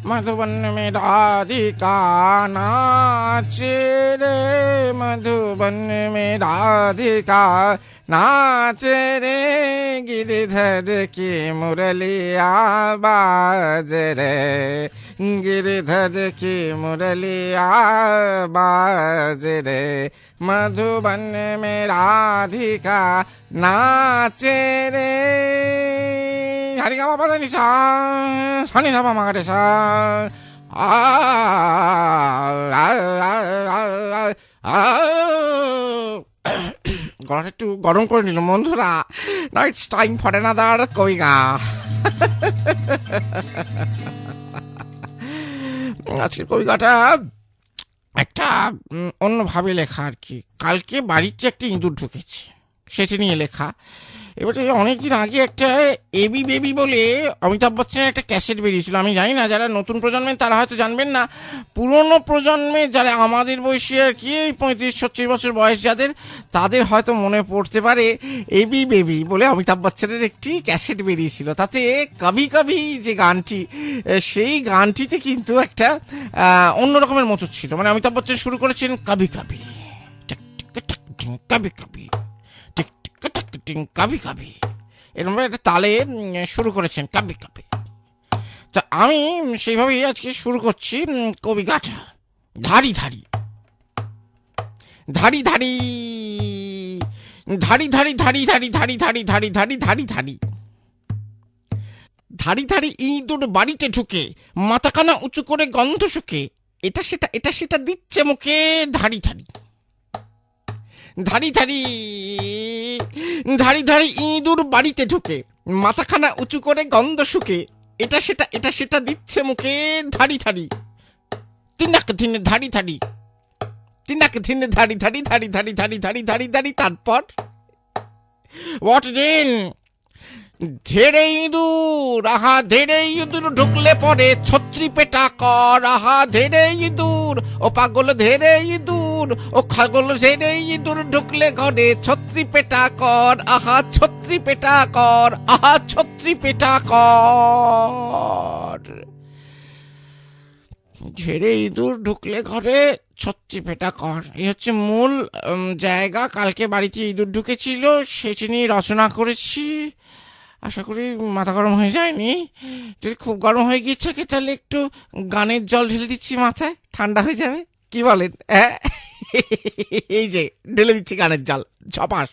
मधुबन में राधिका नाचे रे, मधुबन में राधिका नाचे रे, गिरधर की मुरलिया बाज रे, गिरधर की मुरलिया बाज रे, मधुबन में राधिका नाचे रे। हरिगा बाबा निशा सनी साबा मागारे सा গলাটা একটু গরম করে নিল বন্ধুরা। না ইটস টাইম ফর অ্যানাদার কবিতা। আজকের কবিতাটা একটা অন্যভাবে লেখা আর কি। কালকে বাড়িতে একটা ইঁদুর ঢুকেছে, সেটি নিয়ে লেখা। এবারে অনেকদিন আগে একটা এবি বেবি বলে অমিতাভ বচ্চনের একটা ক্যাসেট বেরিয়েছিল। আমি জানি না, যারা নতুন প্রজন্মের তারা হয়তো জানবেন না, পুরনো প্রজন্মে যারা আমাদের বয়সী আর কি 35-36 বছর বয়স যাদের, তাদের হয়তো মনে পড়তে পারে এবি বেবি বলে অমিতাভ বচ্চনের একটি ক্যাসেট বেরিয়েছিল। তাতে কবি কবি যে গানটি, সেই গানটিতে কিন্তু একটা অন্য রকমের মতো ছিল। মানে অমিতাভ বচ্চন শুরু করেছেন কবি কবি কবি কবি কাবি কাবি, এরকম একটা তালে শুরু করেছেন কাবি কাবি। তো আমি সেইভাবেই আজকে শুরু করছি কবিতাটা। ধারি ধারি ধারি ধারি ধারি ধারি ধারি ধারি ধারি ধারি ধারি ধারি ধারি ধারি ধারি ধারি ইঁদুর বাড়িতে ঢুকে মাথাখানা উঁচু করে গন্ধ শুকে এটা সেটা দিচ্ছে মুখে। ধারি ধারি ধারি ধারি ধারি ধারি ইঁদুর বাড়িতে ঢুকে মাথাখানা উঁচু করে গন্ধ শুকে এটা সেটা দিচ্ছে মুখে। ধারি ধারি তিনাক ধিনে ধারি ধারি তিনাক ধিনে ধারি ধারি ধারি ধারি ধারি ধারি ধারি ধারি। তারপর হোয়াট দেন? ধেড়ে ইঁদুর, আহা ধেড়ে ইঁদুর ঢুকলে পরে ছত্রি পেটা কর। আহা ধেড়ে ইঁদুর, ও পাগল ধেড়ে ইঁদুর, ও খাগল ধেড়ে ইঁদুর ঢুকলে ঘরে ছত্রি পেটা কর। আহা ছত্রি পেটা কর, আহা ছত্রি পেটা কর। ঝেড়ে ইঁদুর ঢুকলে ঘরে ছত্রি পেটা কর, এই হচ্ছে মূল জায়গা। কালকে বাড়িতে ইঁদুর ঢুকেছিল, সেটি নিয়ে রচনা করেছি। আশা করি মাথা গরম হয়ে যায়নি। যদি খুব গরম হয়ে গিয়ে থাকে তাহলে একটু গানের জল ঢেলে দিচ্ছি মাথায়, ঠান্ডা হয়ে যাবে। কি বলেন? হ্যাঁ, এই যে ঢেলে দিচ্ছি গানের জল, ঝপাস।